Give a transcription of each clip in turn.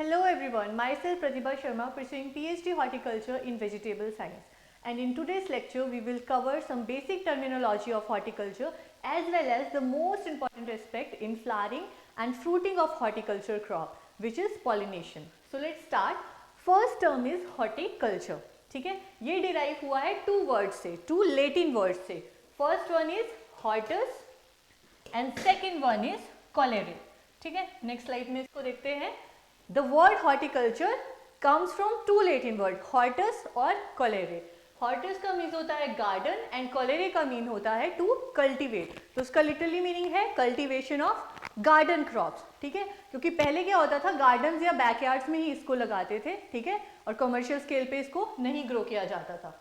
Hello everyone, myself Pratibha Sharma pursuing PhD Horticulture in Vegetable Science, and in today's lecture we will cover some basic terminology of horticulture as well as the most important aspect in flowering and fruiting of horticulture crop, which is pollination. So let's start. First term is horticulture. ठीक है, ये derive हुआ है two words से, two Latin words से. First one is hortus and second one is colere. ठीक है, next slide में इसको देखते हैं. The word horticulture comes from two Latin word, hortus और colere. Hortus का मीन होता है garden and colere का मीन होता है to cultivate. तो उसका literally meaning है cultivation of garden crops. ठीक है, क्योंकि पहले क्या होता था, gardens या backyards में ही इसको लगाते थे. ठीक है, और commercial scale पे इसको नहीं grow किया जाता था.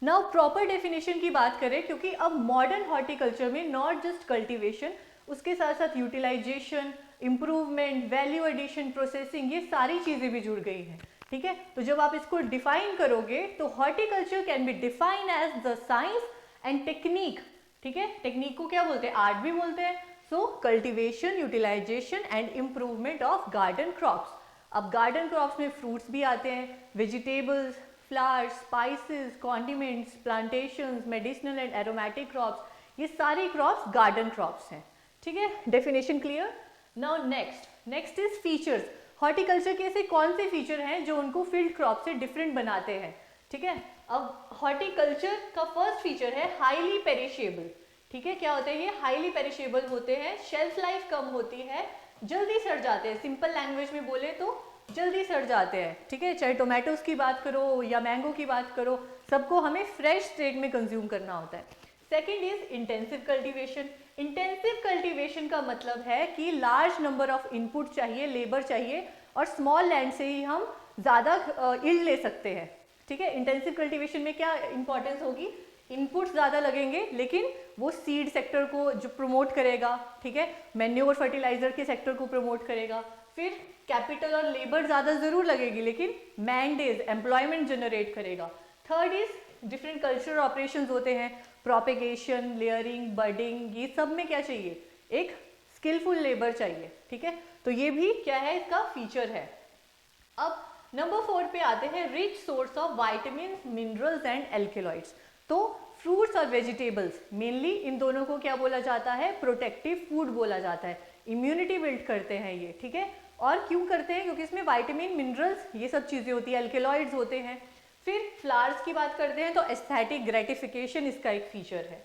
Now proper definition की बात करें, क्योंकि अब modern horticulture में not just cultivation, उसके साथ साथ utilization, improvement, value addition, processing, ये सारी चीज़ें भी जुड़ गई हैं. ठीक है, तो जब आप इसको डिफाइन करोगे तो horticulture can be define as the science and technique. ठीक है, टेक्निक को क्या बोलते हैं, आर्ट भी बोलते हैं. So cultivation, utilization and improvement of garden crops. अब गार्डन क्रॉप्स में फ्रूट्स भी आते हैं, vegetables, flowers, spices, condiments, plantations, medicinal and aromatic crops, ये सारी क्रॉप्स गार्डन क्रॉप्स हैं. ठीक है, definition clear. Now next is features. Horticulture के ऐसे कौन से फीचर हैं जो उनको फील्ड क्रॉप से डिफरेंट बनाते हैं. ठीक है, अब हॉर्टिकल्चर का फर्स्ट फीचर है हाईली पेरिशेबल. ठीक है, क्या होते हैं ये, हाईली पेरिशेबल होते हैं, शेल्फ लाइफ कम होती है, जल्दी सड़ जाते हैं. सिंपल लैंग्वेज में बोले तो जल्दी सड़ जाते हैं. ठीक है, चाहे टोमेटोज की बात करो या मैंगो की बात करो, सबको हमें फ्रेश स्टेट में कंज्यूम करना होता है. Second is intensive cultivation. Intensive cultivation का मतलब है कि लार्ज नंबर ऑफ इनपुट चाहिए, लेबर चाहिए, और स्मॉल लैंड से ही हम ज़्यादा यील्ड ले सकते हैं. ठीक है, इंटेंसिव कल्टीवेशन में क्या इंपॉर्टेंस होगी, इनपुट्स ज़्यादा लगेंगे लेकिन वो सीड सेक्टर को जो प्रमोट करेगा. ठीक है, मैन्योर फर्टिलाइजर के सेक्टर को प्रमोट करेगा. फिर कैपिटल और लेबर ज़्यादा ज़रूर लगेगी लेकिन मैन डेज, एम्प्लॉयमेंट जनरेट करेगा. Third is different cultural operations होते हैं, प्रोपेगेशन, लेयरिंग, बर्डिंग, ये सब में क्या चाहिए, एक स्किलफुल लेबर चाहिए. ठीक है, तो ये भी क्या है, इसका फीचर है. अब नंबर 4 पे आते हैं, rich source of vitamin, minerals and alkaloids. तो फ्रूट्स और वेजिटेबल्स मेनली इन दोनों को क्या बोला जाता है, प्रोटेक्टिव फूड बोला जाता है. इम्यूनिटी बिल्ड करते हैं ये. ठीक है, और क्यों करते हैं, क्योंकि इसमें वाइटामिन, मिनरल्स, ये सब चीज़ें होती है, एल्केलॉइड्स होते हैं. फिर फ्लावर्स की बात करते हैं तो एस्थेटिक ग्रेटिफिकेशन इसका एक फीचर है.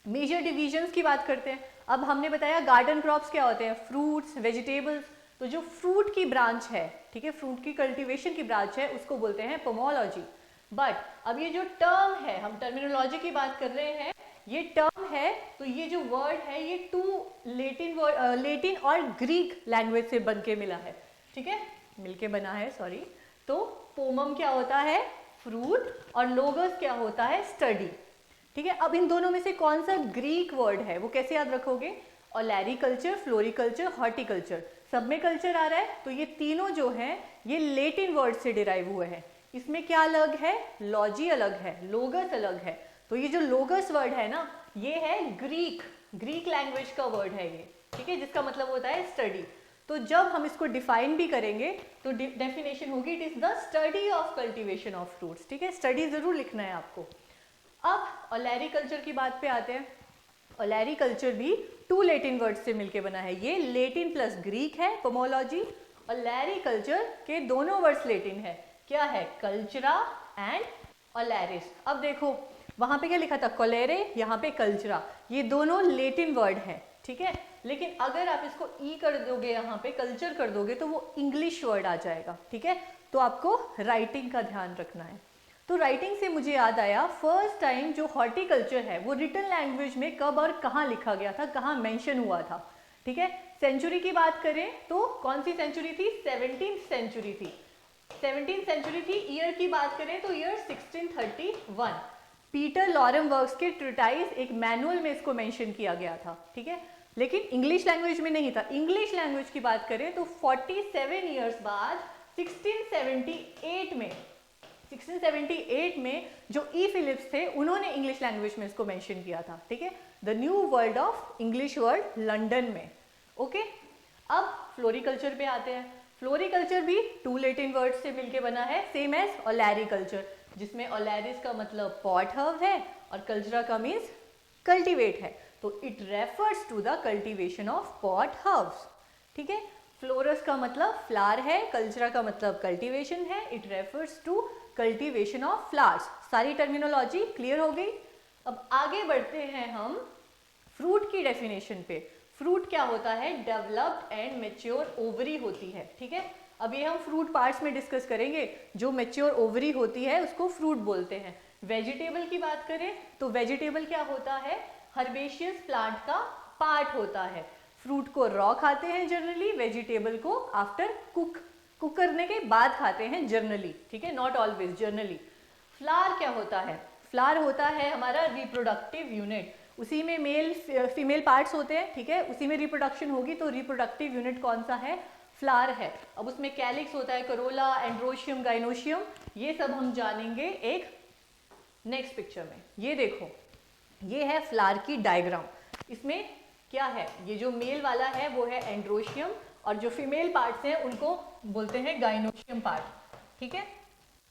मेजर डिविजन्स की बात करते हैं. अब हमने बताया गार्डन क्रॉप्स क्या होते हैं, फ्रूट्स, वेजिटेबल्स. तो जो फ्रूट की ब्रांच है, ठीक है, फ्रूट की कल्टीवेशन की ब्रांच है, उसको बोलते हैं पोमोलॉजी. बट अब ये जो टर्म है, हम टर्मिनोलॉजी की बात कर रहे हैं, ये टर्म है, तो ये जो वर्ड है ये टू लेटिन और ग्रीक लैंग्वेज से बन के मिला है. ठीक है, मिलके बना है, सॉरी. तो पोमम क्या होता है, फ्रूट, और लोगस क्या होता है, स्टडी. ठीक है, अब इन दोनों में से कौन सा ग्रीक वर्ड है, वो कैसे याद रखोगे, ओलैरिकल्चर, फ्लोरिकल्चर, हॉर्टिकल्चर, सब में कल्चर आ रहा है. तो ये तीनों जो हैं ये लेटिन वर्ड से डिराइव हुए हैं. इसमें क्या अलग है, लॉजी अलग है, लोगस अलग है. तो ये जो लोगस वर्ड है ना, ये है ग्रीक लैंग्वेज का वर्ड है ये. ठीक है, जिसका मतलब होता है स्टडी. तो जब हम इसको डिफाइन भी करेंगे तो डेफिनेशन होगी, it is the study of cultivation of fruits. ठीक है, स्टडी जरूर लिखना है आपको. अब ओलैरिकल्चर की बात पे आते हैं. ओलैरिकल्चर भी टू लेटिन वर्ड से मिलके बना है. ये लेटिन प्लस ग्रीक है, पोमोलॉजी. ओलैरिकल्चर के दोनों वर्ड्स लेटिन है, क्या है, कल्चरा एंड ओलैरिस. अब देखो वहां पे क्या लिखा था, कोलेरे, यहाँ पे कल्चरा, ये दोनों लेटिन वर्ड है. ठीक है, लेकिन अगर आप इसको ई कर दोगे, यहाँ पे कल्चर कर दोगे, तो वो इंग्लिश वर्ड आ जाएगा. ठीक है, तो आपको राइटिंग का ध्यान रखना है. तो राइटिंग से मुझे याद आया, फर्स्ट टाइम जो हॉर्टिकल्चर है वो रिटन लैंग्वेज में कब और कहाँ लिखा गया था, कहाँ मेंशन हुआ था. ठीक है, सेंचुरी की बात करें तो कौन सी सेंचुरी थी, 17th सेंचुरी थी. 17th सेंचुरी थी. ईयर की बात करें तो ईयर 1631. पीटर लॉरम वर्क्स के ट्रिटाइज, एक मैनुअल में इसको मेंशन किया गया था. ठीक है, लेकिन इंग्लिश लैंग्वेज में नहीं था. इंग्लिश लैंग्वेज की बात करें तो 47 ईयर्स बाद 1678 में जो ई फिलिप्स थे, उन्होंने इंग्लिश लैंग्वेज में इसको मेंशन किया था. ठीक है, the new world of English world London में. ओके, अब फ्लोरिकल्चर पे आते हैं। फ्लोरिकल्चर भी 2 लैटिन वर्ड्स से मिलके बना है, सेम एज ओलैरिकल्चर, जिसमें ओलैरिस का मतलब पॉट हर्ब है और कल्चरा का मीन्स कल्टीवेट है, तो it refers to the cultivation of pot herbs. ठीक है, फ्लोरस का मतलब फ्लावर है, कल्चरा का मतलब कल्टीवेशन है, it refers to cultivation of flowers. सारी टर्मिनोलॉजी क्लियर हो गई। अब आगे बढ़ते हैं हम फ्रूट की डेफिनेशन पे। फ्रूट क्या होता है? डेवलप्ड एंड मेच्योर ओवरी होती है। ठीक है, अब ये हम फ्रूट पार्ट्स में डिस्कस करेंगे। जो मेच्योर ओवरी होती है उसको फ्रूट बोलते हैं। वेजिटेबल की बात करें तो वेजिटेबल क्या होता है? हर्बेशियस प्लांट का पार्ट होता है। फ्रूट को रॉ खाते हैं जनरली, वेजिटेबल को आफ्टर कुक करने के बाद खाते हैं जनरली। ठीक है, नॉट ऑलवेज, जनरली। फ्लावर क्या होता है? फ्लावर होता है हमारा रिप्रोडक्टिव यूनिट, उसी में मेल फीमेल पार्ट्स होते हैं। ठीक है, उसी में रिप्रोडक्शन होगी, तो रिप्रोडक्टिव यूनिट कौन सा है? फ्लावर है। अब उसमें कैलिक्स होता है, करोला, एंड्रोशियम, गाइनोशियम, ये सब हम जानेंगे एक नेक्स्ट पिक्चर में। ये देखो, ये है फ्लावर की डायग्राम। इसमें क्या है? ये जो मेल वाला है वो है एंड्रोशियम और जो फीमेल पार्ट्स हैं उनको बोलते हैं गाइनोशियम पार्ट। ठीक है,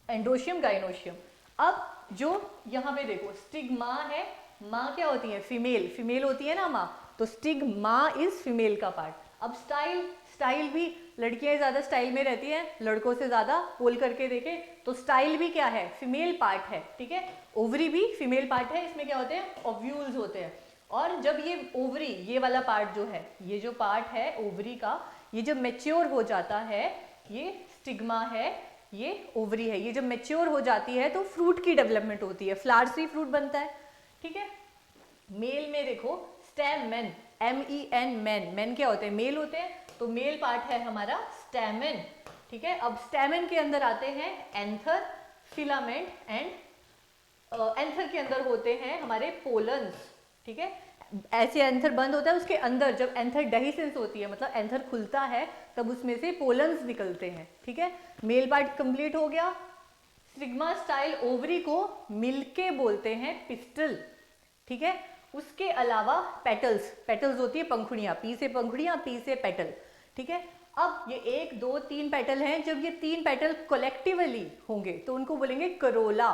एंड्रोशियम, गाइनोशियम। अब जो यहाँ पे देखो स्टिग्मा है, माँ क्या होती है? फीमेल, फीमेल होती है ना माँ, तो स्टिग्मा इज फीमेल का पार्ट। अब स्टाइल भी लड़कियां ज्यादा स्टाइल में रहती हैं लड़कों से ज्यादा। पोल करके देखें तो स्टाइल भी क्या है? फीमेल पार्ट है। ठीक है, ओवरी भी फीमेल पार्ट है। इसमें क्या होते हैं? ओव्यूल्स होते हैं। और जब ये ओवरी, ये वाला पार्ट जो है, ये जो पार्ट है ओवरी का, ये जब मेच्योर हो जाता है, ये स्टिग्मा है, ये ओवरी है, ये जब मेच्योर हो जाती है तो फ्रूट की डेवलपमेंट होती है, फ्लावर से फ्रूट बनता है। ठीक है, मेल में देखो स्टैमेन, MEN, मैन क्या होते हैं? मेल होते हैं, तो मेल पार्ट है हमारा स्टैमेन। ठीक है, अब स्टैमेन के अंदर आते हैं एंथर, फिलामेंट एंड एंथर के अंदर होते हैं हमारे पोलन्स। ठीक है, ऐसे एंथर बंद होता है, उसके अंदर जब एंथर डेहिसेंस होती है, मतलब एंथर खुलता है, तब उसमें से पोलन्स निकलते हैं। ठीक है, मेल पार्ट कंप्लीट हो गया। स्टिग्मा स्टाइल ओवरी को मिलके बोलते हैं पिस्टल। ठीक है, उसके अलावा पेटल्स, पेटल्स होती है पंखुड़ियां, पी से पंखुड़ियां, पी से पेटल। ठीक है, अब ये 1 2 3 पेटल हैं, जब ये 3 पेटल कलेक्टिवली होंगे तो उनको बोलेंगे करोला।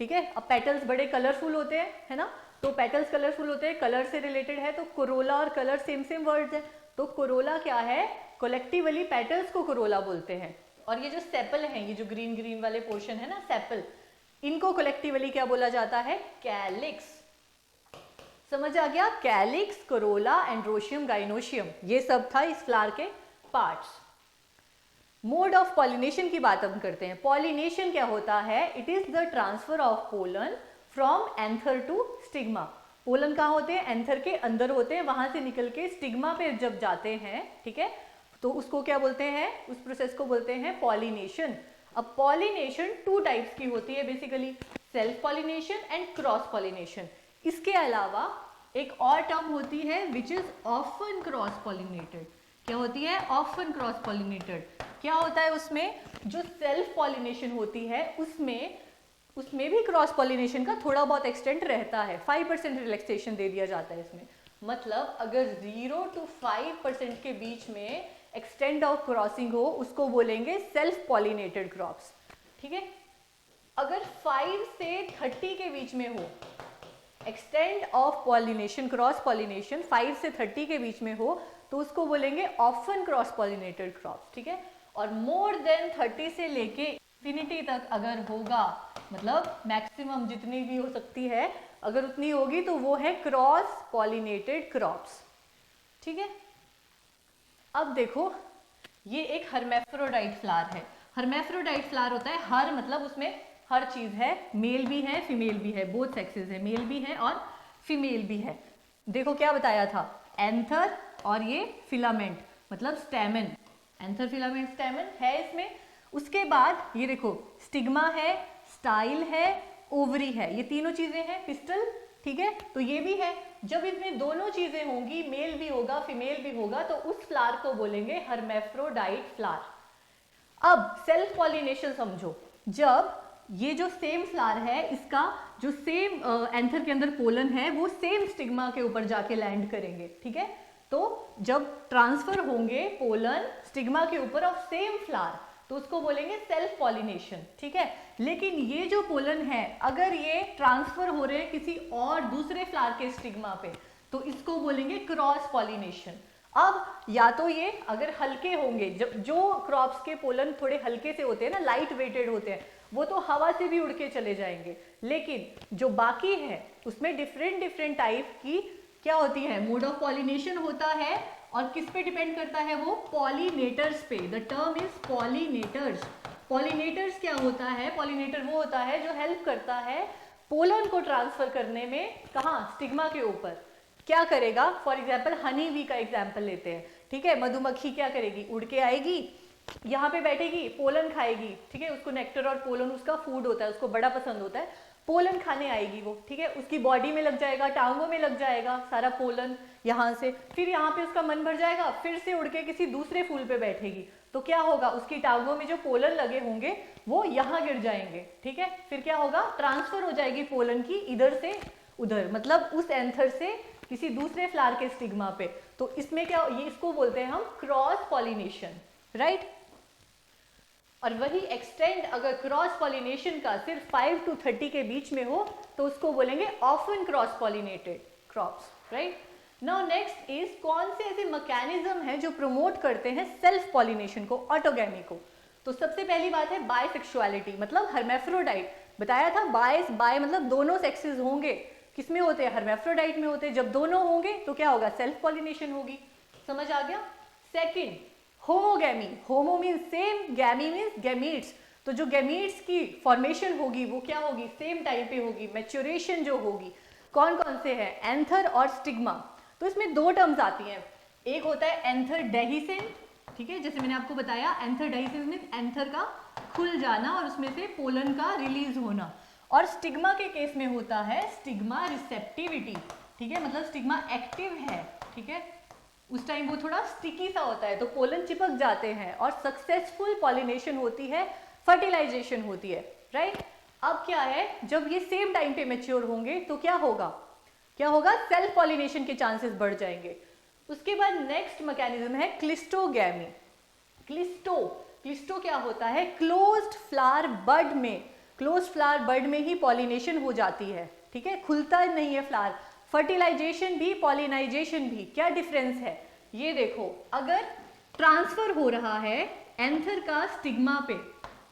ठीक है, अब पेटल्स बड़े कलरफुल होते हैं, है ना, तो पेटल्स कलरफुल होते हैं, कलर से रिलेटेड है, तो कोरोला और कलर सेम वर्ड्स है। तो कोरोला क्या है? कलेक्टिवली पेटल्स को कोरोला बोलते हैं। और ये जो सेपल हैं, ये जो ग्रीन वाले पोर्शन है ना, सेपल, इनको कलेक्टिवली क्या बोला जाता है? कैलिक्स। समझ आ गया? कैलिक्स, कोरोला, एंड्रोशियम, गाइनोशियम, ये सब था इस फ्लावर के पार्ट्स। मोड ऑफ पॉलिनेशन की बात हम करते हैं। पॉलिनेशन क्या होता है? It is the transfer of pollen from anther to stigma. Pollen कहाँ होते हैं? एंथर के अंदर होते हैं, वहां से निकल के स्टिग्मा पे जब जाते हैं, ठीक है, तो उसको क्या बोलते हैं? उस प्रोसेस को बोलते हैं पॉलिनेशन। अब पॉलिनेशन 2 टाइप्स की होती है basically, self pollination and cross pollination. इसके अलावा एक और टर्म होती है which is often cross pollinated. क्या होती है? Often cross pollinated. क्या होता है उसमें? जो सेल्फ पॉलिनेशन होती है उसमें भी क्रॉस पॉलिनेशन का थोड़ा बहुत एक्सटेंट रहता है, 5% रिलैक्सेशन दे दिया जाता है इसमें। मतलब अगर 0 to 5% के बीच में एक्सटेंट ऑफ क्रॉसिंग हो, उसको बोलेंगे सेल्फ पॉलिनेटेड क्रॉप्स। ठीक है, अगर 5 से 30 के बीच में हो extent of pollination, cross pollination 5 से 30 के बीच में हो, तो उसको बोलेंगे ऑफन क्रॉस पॉलिनेटेड क्रॉप्स। ठीक है, और मोर देन 30 से लेके इंफिनिटी तक अगर होगा, मतलब मैक्सिमम जितनी भी हो सकती है, अगर उतनी होगी तो वो है क्रॉस पॉलिनेटेड क्रॉप्स। ठीक है, अब देखो ये एक हर्मेफ्रोडाइट फ्लावर है। हर्मेफ्रोडाइट फ्लावर होता है, हर मतलब उसमें हर चीज है, मेल भी है फीमेल भी है, बोथ सेक्सेस है, मेल भी है और फीमेल भी है। देखो क्या बताया था, एंथर और ये फिलामेंट मतलब स्टैमेन, एंथर फिलामेंट स्टैमेन है इसमें। उसके बाद ये देखो स्टिग्मा है, स्टाइल है, ओवरी है, ये तीनों चीजें हैं, पिस्टल। ठीक है, तो ये भी है। जब इसमें दोनों चीजें होंगी, मेल भी होगा फीमेल भी होगा, तो उस फ्लावर को बोलेंगे हर्मेफ्रोडाइट फ्लावर। अब सेल्फ पॉलिनेशन समझो, जब ये जो सेम फ्लावर है, इसका जो सेम एंथर के अंदर पोलन है वो सेम स्टिग्मा के ऊपर जाके लैंड करेंगे। ठीक है, तो जब ट्रांसफर होंगे पोलन स्टिग्मा के ऊपर ऑफ सेम फ्लावर तो उसको बोलेंगे सेल्फ पॉलिनेशन, ठीक है। लेकिन ये जो पोलन है अगर ये ट्रांसफर हो रहे हैं किसी और दूसरे फ्लावर के स्टिग्मा पे तो इसको बोलेंगे क्रॉस पॉलिनेशन। अब या तो ये अगर हल्के होंगे, जब जो क्रॉप्स के पोलन थोड़े हल्के से होते हैं ना, लाइट वेटेड होते हैं, वो तो हवा से भी उड़ के चले जाएंगे, लेकिन जो बाकी है उसमें डिफरेंट टाइप की क्या होती है, मोड ऑफ पॉलिनेशन होता है। और किस पे डिपेंड करता है वो, पॉलिनेटर्स पे। The term is pollinators. Pollinators क्या होता है, पॉलिनेटर वो होता है जो हेल्प करता है पोलन को ट्रांसफर करने में, कहाँ, स्टिग्मा के ऊपर। क्या करेगा, फॉर एग्जाम्पल हनी बी का एग्जाम्पल लेते हैं, ठीक है। मधुमक्खी क्या करेगी, उड़ के आएगी, यहाँ पे बैठेगी, पोलन खाएगी, ठीक है। उसको नेक्टर और पोलन उसका फूड होता है, उसको बड़ा पसंद होता है, पोलन खाने आएगी वो, ठीक है। उसकी बॉडी में लग जाएगा, टांगों में लग जाएगा सारा पोलन यहाँ से, फिर यहाँ पे उसका मन भर जाएगा, फिर से उड़ के किसी दूसरे फूल पे बैठेगी, तो क्या होगा, उसकी टांगों में जो पोलन लगे होंगे वो यहाँ गिर जाएंगे, ठीक है। फिर क्या होगा, ट्रांसफर हो जाएगी पोलन की इधर से उधर, मतलब उस एंथर से किसी दूसरे फ्लावर के स्टिग्मा पे। तो इसमें क्या, ये इसको बोलते हैं हम क्रॉस पॉलिनेशन, राइट। और वही एक्सटेंड अगर क्रॉस पॉलिनेशन का सिर्फ 5 to 30 के बीच में हो तो उसको बोलेंगे often cross pollinated crops, right. Now next is, कौन से ऐसे मैकेनिज्म है जो प्रमोट करते हैं सेल्फ पॉलिनेशन को, ऑटोगैमी को। तो सबसे पहली बात है बायसेक्सुअलिटी, मतलब हर्मेफ्रोडाइट। बताया था बाय मतलब दोनों सेक्सेस होंगे, किसमें होते हैं, हर्मेफ्रोडाइट में होते हैं। जब दोनों होंगे तो क्या होगा, सेल्फ पॉलिनेशन होगी, समझ आ गया। Second, homogamy. होमो मीन्स सेम, गैमी मीन्स गैमीट्स। तो जो गैमीट्स की फॉर्मेशन होगी वो क्या होगी, सेम टाइप पे होगी। मैच्योरेशन जो होगी, कौन कौन से हैं, एंथर और स्टिग्मा। तो इसमें दो टर्म्स आती हैं, एक होता है एंथर डेहिसेंट, ठीक है, जैसे मैंने आपको बताया एंथर डेहिसेंट मीन्स एंथर का खुल जाना और उसमें से पोलन का रिलीज होना। और स्टिग्मा के केस में होता है स्टिग्मा रिसेप्टिविटी, ठीक है, मतलब स्टिग्मा एक्टिव है, ठीक है, उस टाइम वो थोड़ा स्टिकी सा होता है तो पोलन चिपक जाते हैं और सक्सेसफुल पॉलिनेशन होती है, फर्टिलाइजेशन होती है, राइट। अब क्या है, जब ये सेम टाइम पे मैच्योर होंगे तो क्या होगा, सेल्फ पॉलिनेशन के चांसेस बढ़ जाएंगे। उसके बाद नेक्स्ट मैकेनिज्म है क्लिस्टोगैमी। क्लिस्टो क्या होता है, क्लोज्ड फ्लावर बड में, क्लोज्ड फ्लावर बड में ही पॉलिनेशन हो जाती है, ठीक है, खुलता नहीं है फ्लावर। फर्टिलाइजेशन भी, पॉलिनाइजेशन भी, क्या डिफरेंस है, ये देखो, अगर ट्रांसफर हो रहा है एंथर का स्टिग्मा पे,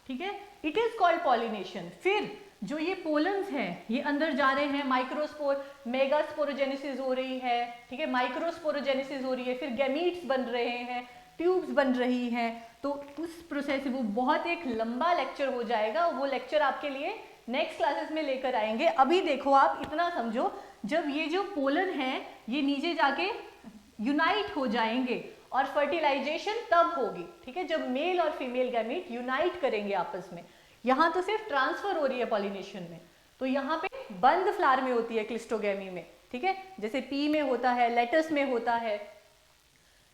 ठीक है, इट इज कॉल्ड पॉलिनेशन। फिर जो ये पोलन्स हैं ये अंदर जा रहे हैं, माइक्रोस्पोर, मेगास्पोरोजेनेसिस हो रही है, ठीक है, माइक्रोस्पोरोजेनेसिस हो रही है, फिर गैमीट्स बन रहे हैं, ट्यूब्स बन रही हैं। तो उस प्रोसेस वो बहुत एक लंबा लेक्चर हो जाएगा, वो लेक्चर आपके लिए नेक्स्ट क्लासेस में लेकर आएंगे। अभी देखो आप इतना समझो, जब ये जो पोलन है ये नीचे जाके यूनाइट हो जाएंगे और फर्टिलाइजेशन तब होगी, ठीक है, जब मेल और फीमेल गैमीट यूनाइट करेंगे आपस में। यहाँ तो सिर्फ ट्रांसफर हो रही है पॉलिनेशन में, तो यहाँ पे बंद फ्लावर में होती है क्लिस्टोगैमी में, ठीक है, जैसे पी में होता है, लेटस में होता है।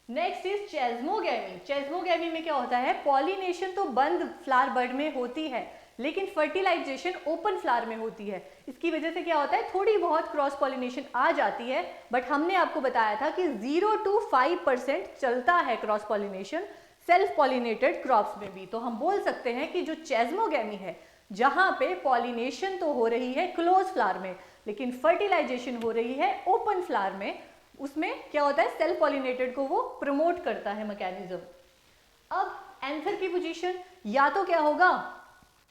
Next is चेस्मोगैमी। चेस्मोगैमी में क्या होता है, पॉलिनेशन तो बंद फ्लावर बड में होती है लेकिन फर्टिलाइजेशन ओपन फ्लावर में होती है। इसकी वजह से क्या होता है, थोड़ी बहुत क्रॉस पॉलिनेशन आ जाती है, बट हमने आपको बताया था कि 0 to 5% चलता है cross pollination self pollinated crops में भी। तो हम बोल सकते हैं कि जो चेस्मोगैमी है, जहां पे पॉलिनेशन तो हो रही है क्लोज फ्लावर में लेकिन फर्टिलाइजेशन हो रही है ओपन फ्लावर में, उसमें क्या होता है, सेल्फ पॉलिनेटेड को वो प्रमोट करता है मैकेनिज्म। अब एंथर की पोजीशन या तो क्या होगा,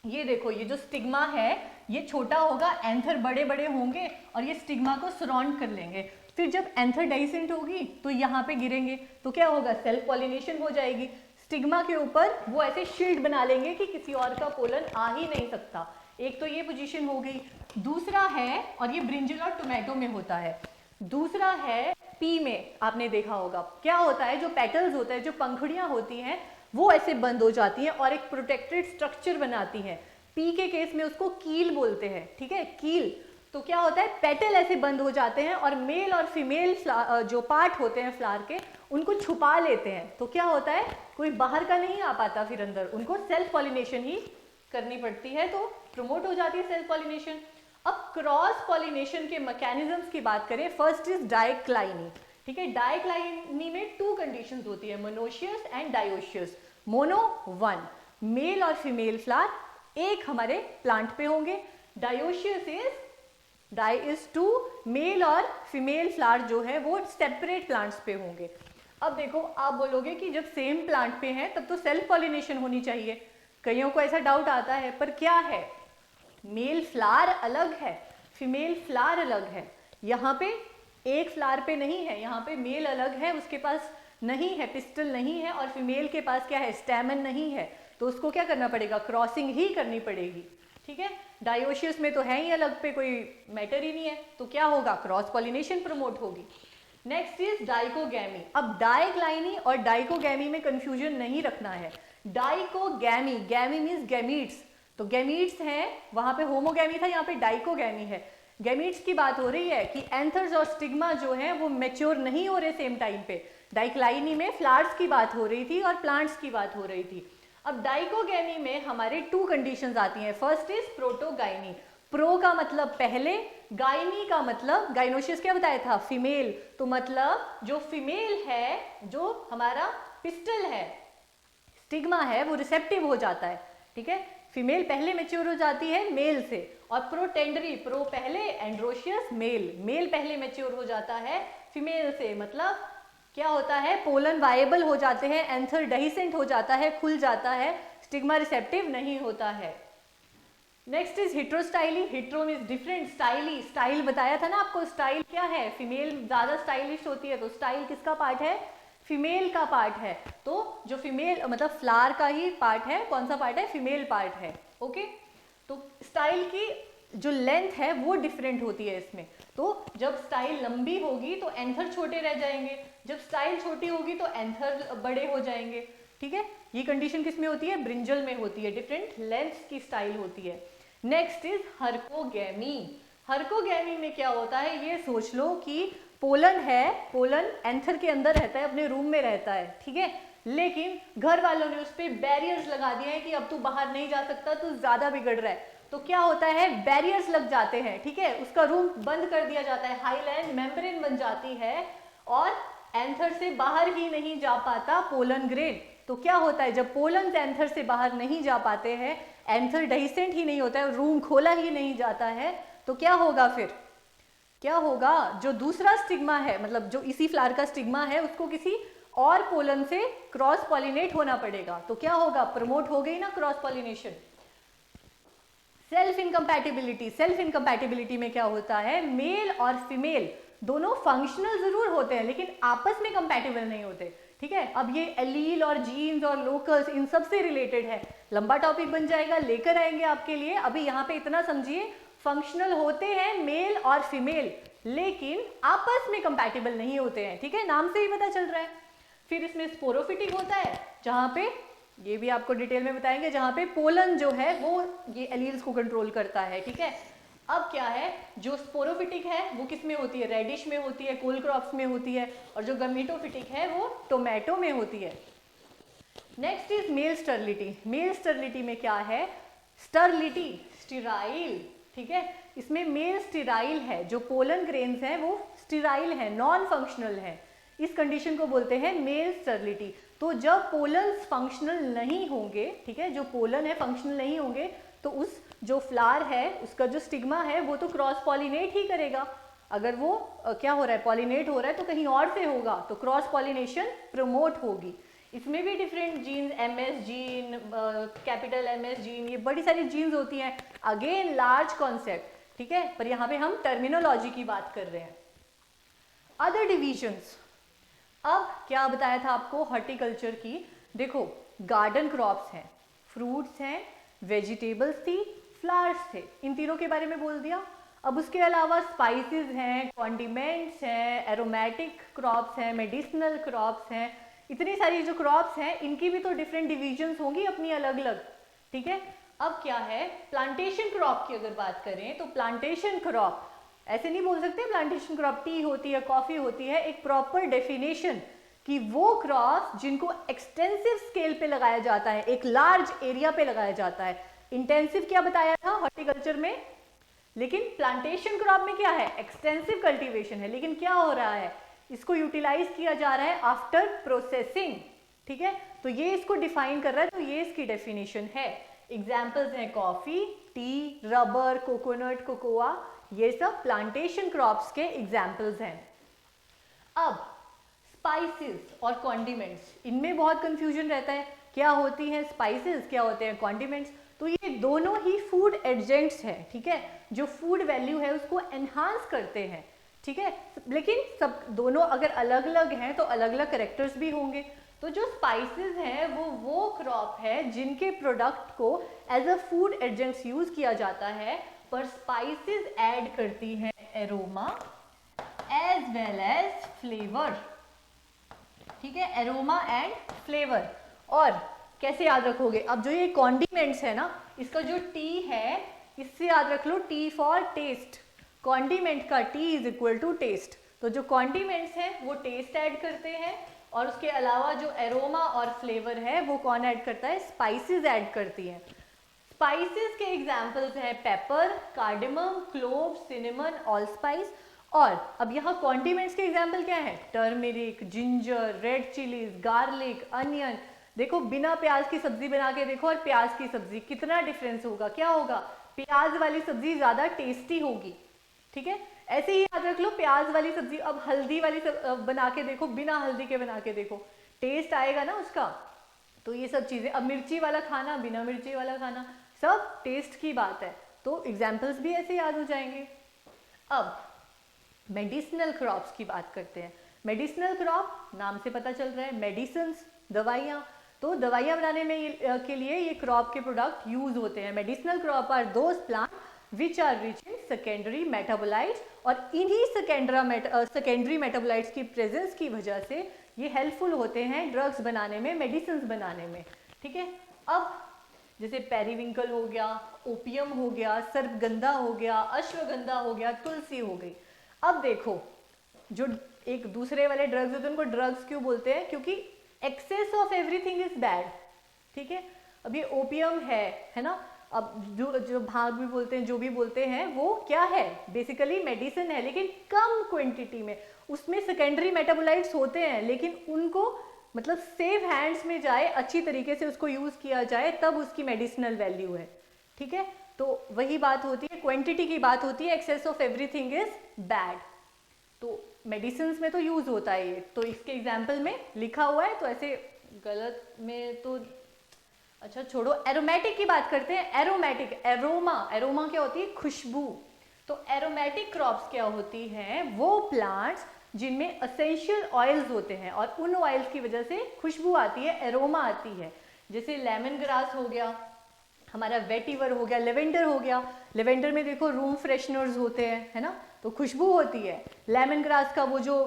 ये देखो, ये जो स्टिग्मा है ये छोटा होगा, एंथर बड़े बड़े होंगे और ये स्टिग्मा को सराउंड कर लेंगे। फिर जब एंथर डाइसेंट होगी तो यहाँ पे गिरेंगे तो क्या होगा, सेल्फ पॉलिनेशन हो जाएगी। स्टिग्मा के ऊपर वो ऐसे शील्ड बना लेंगे कि किसी और का पोलन आ ही नहीं सकता। एक तो ये पोजीशन हो गई। दूसरा है, और ये ब्रिंजल और टोमेटो में होता है, दूसरा है पी में, आपने देखा होगा क्या होता है, जो पेटल्स होते हैं, जो पंखुड़ियां होती हैं वो ऐसे बंद हो जाती हैं और एक प्रोटेक्टेड स्ट्रक्चर बनाती हैं। पी के केस में उसको कील बोलते हैं, ठीक है, कील। तो क्या होता है, पेटल ऐसे बंद हो जाते हैं और मेल और फीमेल जो पार्ट होते हैं फ्लावर के उनको छुपा लेते हैं। तो क्या होता है, कोई बाहर का नहीं आ पाता, फिर अंदर उनको सेल्फ पॉलिनेशन ही करनी पड़ती है, तो प्रमोट हो जाती है सेल्फ पॉलिनेशन। अब क्रॉस पॉलिनेशन के मैकेनिज्म्स की बात करें, फर्स्ट इज डाइक्लाइनी। ठीक है। डाइक्लाइनी में 2 कंडीशंस होती है, monoecious and dioecious. Mono 1 male और फीमेल फ्लावर एक हमारे प्लांट पे होंगे, डायोशियस इज 2 मेल और फीमेल फ्लावर जो है वो सेपरेट प्लांट्स पे होंगे। अब देखो आप बोलोगे कि जब सेम प्लांट पे हैं तब तो सेल्फ पॉलिनेशन होनी चाहिए, कईयों को ऐसा डाउट आता है, पर क्या है, मेल फ्लावर अलग है, फीमेल फ्लावर अलग है। यहाँ पे एक फ्लावर पे नहीं है, यहाँ पे मेल अलग है, उसके पास नहीं है, पिस्टल नहीं है, और फीमेल के पास क्या है, स्टैमन नहीं है, तो उसको क्या करना पड़ेगा, क्रॉसिंग ही करनी पड़ेगी। ठीक है, डायोशियस में तो है ही अलग पे, कोई मैटर ही नहीं है, तो क्या होगा, क्रॉस पॉलिनेशन प्रमोट होगी। Next is dichogamy. अब डाइक्लाइनी और डाइकोगैमी में कंफ्यूजन नहीं रखना है। डाइकोगैमी, गैमी मीन्स गैमीट्स, तो गैमीट्स हैं, वहां पे होमोगैमी था, यहाँ पे डाइकोगैमी है। गैमीट्स की बात हो रही है कि एंथर्स और स्टिग्मा जो है वो मैच्योर नहीं हो रहे सेम टाइम पे। डाइक्लाइनी में फ्लावर्स की बात हो रही थी और प्लांट्स की बात हो रही थी। अब डाइकोगैमी में हमारे 2 कंडीशंस आती हैं। फर्स्ट इज प्रोटोगाइनी, प्रो का मतलब पहले, गाइनी का मतलब, गाइनोशियस क्या बताया था, फीमेल, तो मतलब जो फीमेल है, जो हमारा पिस्टल है, स्टिग्मा है, वो रिसेप्टिव हो जाता है। ठीक है, फीमेल पहले मैच्योर हो जाती है मेल से, और प्रोटेंडरी, प्रो पहले, एंड्रोशियस मेल, मेल पहले मैच्योर हो जाता है फीमेल से। मतलब क्या होता है, पोलन वायबल हो जाते हैं, एंथर डेहिसेंट हो जाता है, खुल जाता है, स्टिग्मा रिसेप्टिव नहीं होता है। Next is heterostyly. Hetero means different, styly, style बताया था ना आपको, स्टाइल क्या है, फीमेल ज्यादा स्टाइलिश होती है, तो स्टाइल किसका पार्ट है, फीमेल का पार्ट है। तो जो फीमेल मतलब फ्लावर का ही पार्ट है, कौन सा पार्ट है, फीमेल पार्ट है। ओके, तो स्टाइल की जो लेंथ है वो डिफरेंट होती है इसमें। तो जब स्टाइल लंबी होगी तो एंथर छोटे रह जाएंगे, जब स्टाइल छोटी होगी तो एंथर बड़े हो जाएंगे। ठीक है, ये कंडीशन किस में होती है, ब्रिंजल में होती है, डिफरेंट लेंथ्स की स्टाइल होती है। Next is हर्कोगैमी। हर्कोगैमी में क्या होता है, ये सोच लो कि पोलन है, पोलन एंथर के अंदर रहता है, अपने रूम में रहता है, ठीक है, लेकिन घर वालों ने उस पर बैरियर्स लगा दिए हैं कि अब तू बाहर नहीं जा सकता, तू ज्यादा बिगड़ रहा है। तो क्या होता है, बैरियर्स लग जाते हैं, ठीक है, उसका रूम बंद कर दिया जाता है, हाईलैंड मेम्ब्रेन बन जाती है, और एंथर से बाहर ही नहीं जा पाता पोलन ग्रेन। तो क्या होता है, जब पोलन एंथर से बाहर नहीं जा पाते हैं, एंथर डेहिसेंट ही नहीं होता है, रूम खोला ही नहीं जाता है, तो क्या होगा, फिर क्या होगा, जो दूसरा स्टिग्मा है, मतलब जो इसी फ्लावर का स्टिग्मा है, उसको किसी और पोलन से क्रॉस पॉलिनेट होना पड़ेगा। तो क्या होगा, प्रमोट हो गई ना cross pollination. Self incompatibility, self incompatibility में क्या होता है, मेल और फीमेल दोनों फंक्शनल जरूर होते हैं लेकिन आपस में कंपैटिबल नहीं होते। ठीक है, अब ये एलील और जीन्स और लोकल्स इन सब से रिलेटेड है, लंबा टॉपिक बन जाएगा, लेकर आएंगे आपके लिए। अभी यहाँ पे इतना समझिए, फंक्शनल होते हैं मेल और फीमेल लेकिन आपस में कंपैटिबल नहीं होते हैं। ठीक है, नाम से ही पता चल रहा है। फिर इसमें स्पोरोफिटिक होता है, जहां पे ये भी आपको डिटेल में बताएंगे, जहां पे पोलन जो है वो ये एलील्स को कंट्रोल करता है। ठीक है, अब क्या है, जो स्पोरोफिटिक है वो किस में होती है, रेडिश में होती है, कोल क्रॉप्स में होती है, और जो गमीटोफिटिक है वो टोमेटो में होती है। Next is male sterility. Male sterility में क्या है, स्टर्लिटी, स्टिराइल। ठीक है, इसमें मेल स्टिराइल है, जो पोलन ग्रेन्स हैं वो स्टिराइल है, नॉन फंक्शनल है, इस कंडीशन को बोलते हैं मेल स्टर्लिटी। तो जब पोलन्स फंक्शनल नहीं होंगे, ठीक है, जो पोलन है फंक्शनल नहीं होंगे, तो उस जो फ्लावर है उसका जो स्टिग्मा है वो तो क्रॉस पॉलिनेट ही करेगा। अगर वो क्या हो रहा है, पॉलिनेट हो रहा है, तो कहीं और से होगा, तो क्रॉस पॉलिनेशन प्रमोट होगी। इसमें भी different genes, MS gene, capital MS gene, ये बड़ी सारी जीन्स होती हैं, अगेन लार्ज कॉन्सेप्ट। ठीक है, पर यहाँ पे हम टर्मिनोलॉजी की बात कर रहे हैं। अदर डिविजन्स, अब क्या बताया था आपको हॉर्टिकल्चर की, देखो गार्डन क्रॉप्स हैं, फ्रूट्स हैं, वेजिटेबल्स थी, फ्लावर्स थे, इन तीनों के बारे में बोल दिया। अब उसके अलावा स्पाइसेस हैं, कॉन्डिमेंट्स हैं, एरोमेटिक क्रॉप्स हैं, मेडिसिनल क्रॉप्स हैं, इतनी सारी जो क्रॉप्स हैं इनकी भी तो डिफरेंट डिविजन्स होंगी अपनी अलग अलग। ठीक है, अब क्या है, प्लांटेशन क्रॉप की अगर बात करें तो प्लांटेशन क्रॉप ऐसे नहीं बोल सकते, प्लांटेशन क्रॉप टी होती है, कॉफी होती है, एक प्रॉपर डेफिनेशन कि वो क्रॉप जिनको एक्सटेंसिव स्केल पे लगाया जाता है, एक लार्ज एरिया पे लगाया जाता है। इंटेंसिव क्या बताया था हॉर्टिकल्चर में, लेकिन प्लांटेशन क्रॉप में क्या है, एक्सटेंसिव कल्टीवेशन है, लेकिन क्या हो रहा है, इसको यूटिलाइज किया जा रहा है आफ्टर प्रोसेसिंग, ठीक है। तो ये इसको डिफाइन कर रहा है, तो ये इसकी डेफिनेशन है। एग्जाम्पल्स हैं coffee, T, rubber, coconut, cocoa, ये सब प्लांटेशन क्रॉप्स के एग्जाम्पल्स हैं। अब स्पाइसेस और कॉन्डिमेंट्स, इनमें बहुत कंफ्यूजन रहता है, क्या होती हैं स्पाइसेस, क्या होते हैं कॉन्डिमेंट्स। तो ये दोनों ही फूड एजेंट्स हैं, ठीक है, जो फूड वैल्यू है उसको एनहांस करते हैं, ठीक है। लेकिन सब दोनों अगर अलग अलग हैं तो अलग अलग कैरेक्टर्स भी होंगे। तो जो स्पाइसेस हैं वो क्रॉप है जिनके प्रोडक्ट को as a food agents use किया जाता है, पर स्पाइसेस ऐड करती हैं aroma as well as flavour, ठीक है, एरोमा एंड फ्लेवर। और कैसे याद रखोगे, अब जो ये कॉन्डिमेंट्स है ना, इसका जो टी है इससे याद रख लो टी फॉर टेस्ट, कॉन्डिमेंट का T is equal to taste. तो जो कॉन्डिमेंट्स हैं वो टेस्ट ऐड करते हैं, और उसके अलावा जो एरोमा और फ्लेवर है वो कौन ऐड करता है, स्पाइसेस ऐड करती हैं। स्पाइसेस के एग्जाम्पल्स हैं paper, cardamom, clove, cinnamon, allspice. और अब यहाँ कॉन्डिमेंट्स के एग्जाम्पल क्या है, turmeric, ginger, red chillies, garlic, onion. देखो बिना प्याज की सब्जी बना के देखो और प्याज की सब्जी, कितना डिफरेंस होगा, क्या होगा, प्याज वाली सब्जी ज्यादा टेस्टी होगी, ठीक है। ऐसे ही याद रख लो प्याज वाली सब्जी, अब हल्दी वाली बना के देखो, बिना हल्दी के बना के देखो, टेस्ट आएगा ना उसका। तो ये सब चीजें, अब मिर्ची वाला खाना, बिना मिर्ची वाला खाना, सब टेस्ट की बात है। तो एग्जाम्पल्स भी ऐसे याद हो जाएंगे। अब मेडिसिनल क्रॉप्स की बात करते हैं। मेडिसिनल क्रॉप नाम से पता चल रहा है, मेडिसिन्स, दवाइयाँ। तो दवाइयाँ बनाने में के लिए ये क्रॉप के प्रोडक्ट यूज होते हैं। Medicinal crop are those plant which are rich in secondary metabolites, और इन्हीं सेकेंडरी मेटाबोलाइट्स की प्रेजेंस की वजह से ये हेल्पफुल होते हैं ड्रग्स बनाने में, मेडिसिन बनाने में, ठीक है। अब जैसे पेरीविंकल हो गया, ओपियम हो गया, सर्पगंधा हो गया, अश्वगंधा हो गया, तुलसी हो गई। अब देखो जो एक दूसरे वाले ड्रग्स होते हैं उनको ड्रग्स क्यों बोलते हैं, क्योंकि excess of everything is bad, ठीक है। अब ये ओपियम है ना, अब जो भांग भी बोलते हैं, जो भी बोलते हैं, वो क्या है, बेसिकली मेडिसिन है, लेकिन कम क्वांटिटी में। उसमें सेकेंडरी मेटाबोलाइट्स होते हैं, लेकिन उनको मतलब सेफ हैंड्स में जाए, अच्छी तरीके से उसको यूज किया जाए, तब उसकी मेडिसिनल वैल्यू है, ठीक है। तो वही बात होती है, क्वांटिटी की बात होती है, excess of everything is bad. तो मेडिसिन में तो यूज होता है ये, तो इसके एग्जाम्पल में लिखा हुआ है, तो ऐसे गलत में तो अच्छा छोड़ो। एरोमेटिक की बात करते हैं। एरोमेटिक, एरोमा, एरोमा क्या होती है, खुशबू। तो एरोमेटिक क्रॉप्स क्या होती हैं, वो प्लांट्स जिनमें असेंशियल ऑयल्स होते हैं और उन ऑयल्स की वजह से खुशबू आती है, एरोमा आती है। जैसे लेमन ग्रास हो गया, हमारा वेटिवर हो गया, लेवेंडर हो गया। लेवेंडर में देखो रूम फ्रेशनर्स होते हैं, है ना, तो खुशबू होती है। लेमन ग्रास का वो जो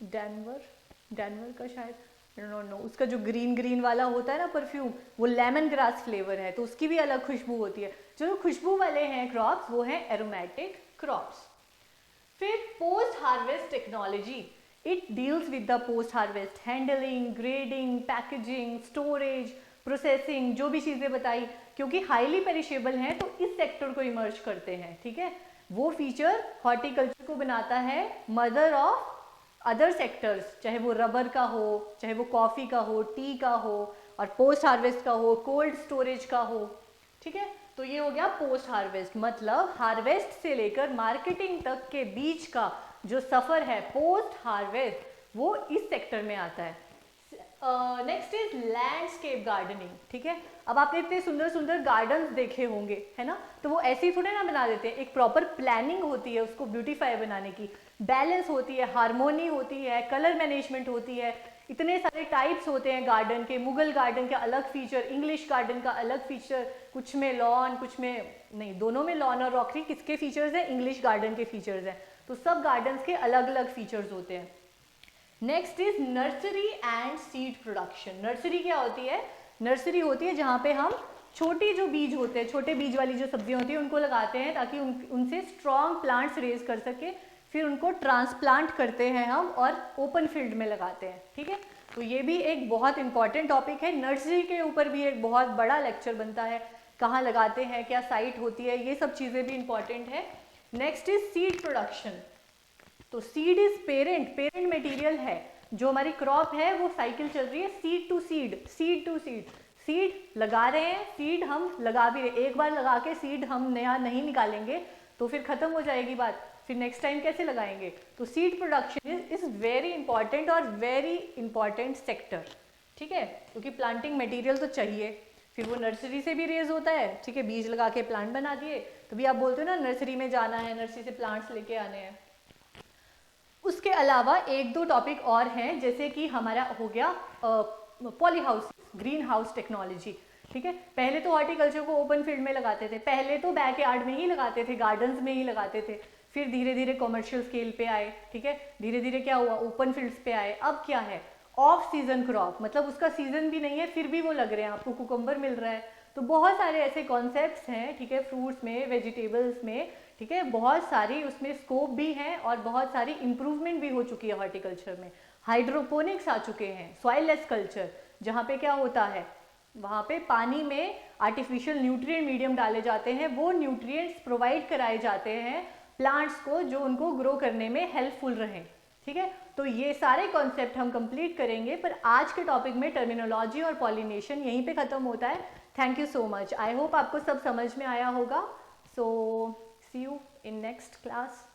डैनवर का शायद नो उसका जो ग्रीन वाला होता है ना परफ्यूम, वो लेमन ग्रास फ्लेवर है, तो उसकी भी अलग खुशबू होती है। जो खुशबू वाले हैं क्रॉप्स वो हैं एरोमेटिक क्रॉप्स। फिर post harvest technology, it deals with the post harvest handling, grading, packaging, storage, processing, जो भी चीज़ें बताई, क्योंकि हाईली पेरिशेबल हैं तो इस सेक्टर को इमर्ज करते हैं, ठीक है। वो फीचर हॉर्टिकल्चर को बनाता है मदर ऑफ अदर सेक्टर्स, चाहे वो रबर का हो, चाहे वो कॉफ़ी का हो, टी का हो, और पोस्ट हार्वेस्ट का हो, कोल्ड स्टोरेज का हो, ठीक है। तो ये हो गया पोस्ट हार्वेस्ट, मतलब हार्वेस्ट से लेकर मार्केटिंग तक के बीच का जो सफ़र है पोस्ट हार्वेस्ट, वो इस सेक्टर में आता है। नेक्स्ट इज लैंडस्केप गार्डनिंग, ठीक है। अब आपने इतने सुंदर सुंदर गार्डन्स देखे होंगे, है ना, तो वो ऐसे ही थोड़े ना बना देते हैं, एक प्रॉपर प्लानिंग होती है उसको ब्यूटीफाई बनाने की, बैलेंस होती है, हारमोनी होती है, कलर मैनेजमेंट होती है, इतने सारे टाइप्स होते हैं गार्डन के। मुगल गार्डन का अलग फीचर, इंग्लिश गार्डन का अलग फीचर, कुछ में लॉन, कुछ में नहीं, दोनों में लॉन और रॉकरी किसके फीचर्स हैं, इंग्लिश गार्डन के फीचर्स हैं। तो सब गार्डन्स के अलग अलग फीचर्स होते हैं। Next is nursery and seed production. Nursery क्या होती है, नर्सरी होती है जहाँ पे हम छोटे जो बीज होते हैं, छोटे बीज वाली जो सब्जियाँ होती हैं उनको लगाते हैं ताकि उनसे स्ट्रॉन्ग प्लांट्स रेज कर सके, फिर उनको ट्रांसप्लांट करते हैं हम और ओपन फील्ड में लगाते हैं, ठीक है। तो ये भी एक बहुत इंपॉर्टेंट टॉपिक है, नर्सरी के ऊपर भी एक बहुत बड़ा लेक्चर बनता है, कहाँ लगाते हैं, क्या साइट होती है, ये सब चीज़ें भी इंपॉर्टेंट है। Next is seed production. तो seed is parent, parent material है। जो हमारी क्रॉप है वो साइकिल चल रही है seed to seed, seed to seed. Seed लगा रहे हैं, सीड हम लगा भी रहे, एक बार लगा के सीड हम नया नहीं निकालेंगे तो फिर खत्म हो जाएगी बात, फिर नेक्स्ट टाइम कैसे लगाएंगे। तो seed production is very important और वेरी इंपॉर्टेंट सेक्टर, ठीक है, क्योंकि प्लांटिंग मटेरियल तो चाहिए। फिर वो नर्सरी से भी रेज होता है, ठीक है, बीज लगा के प्लांट बना दिए, तो भी आप बोलते हो ना नर्सरी में जाना है, नर्सरी से प्लांट्स लेके आने हैं। उसके अलावा एक दो टॉपिक और हैं, जैसे कि हमारा हो गया poly house, green house technology, ठीक है। पहले तो हॉर्टिकल्चर को ओपन फील्ड में लगाते थे, पहले तो बैकयार्ड में ही लगाते थे, गार्डन्स में ही लगाते थे, फिर धीरे धीरे कमर्शियल स्केल पे आए, ठीक है, धीरे धीरे क्या हुआ, ओपन फील्ड्स पे आए। अब क्या है, ऑफ सीजन क्रॉप, मतलब उसका सीजन भी नहीं है फिर भी वो लग रहे हैं, आपको कुकुम्बर मिल रहा है। तो बहुत सारे ऐसे कॉन्सेप्ट्स हैं, ठीक है, फ्रूट्स में, वेजिटेबल्स में, ठीक है, बहुत सारी उसमें स्कोप भी है और बहुत सारी इंप्रूवमेंट भी हो चुकी है हॉर्टिकल्चर में। हाइड्रोपोनिक्स आ चुके हैं, सॉइललेस कल्चर, जहाँ पे क्या होता है, वहाँ पे पानी में आर्टिफिशियल न्यूट्रिएंट मीडियम डाले जाते हैं, वो न्यूट्रिएंट्स प्रोवाइड कराए जाते हैं प्लांट्स को जो उनको ग्रो करने में हेल्पफुल रहें, ठीक है। तो ये सारे कॉन्सेप्ट हम कंप्लीट करेंगे, पर आज के टॉपिक में टर्मिनोलॉजी और पॉलिनेशन यहीं पे खत्म होता है। Thank you so much, I hope आपको सब समझ में आया होगा। सो सी यू इन नेक्स्ट क्लास।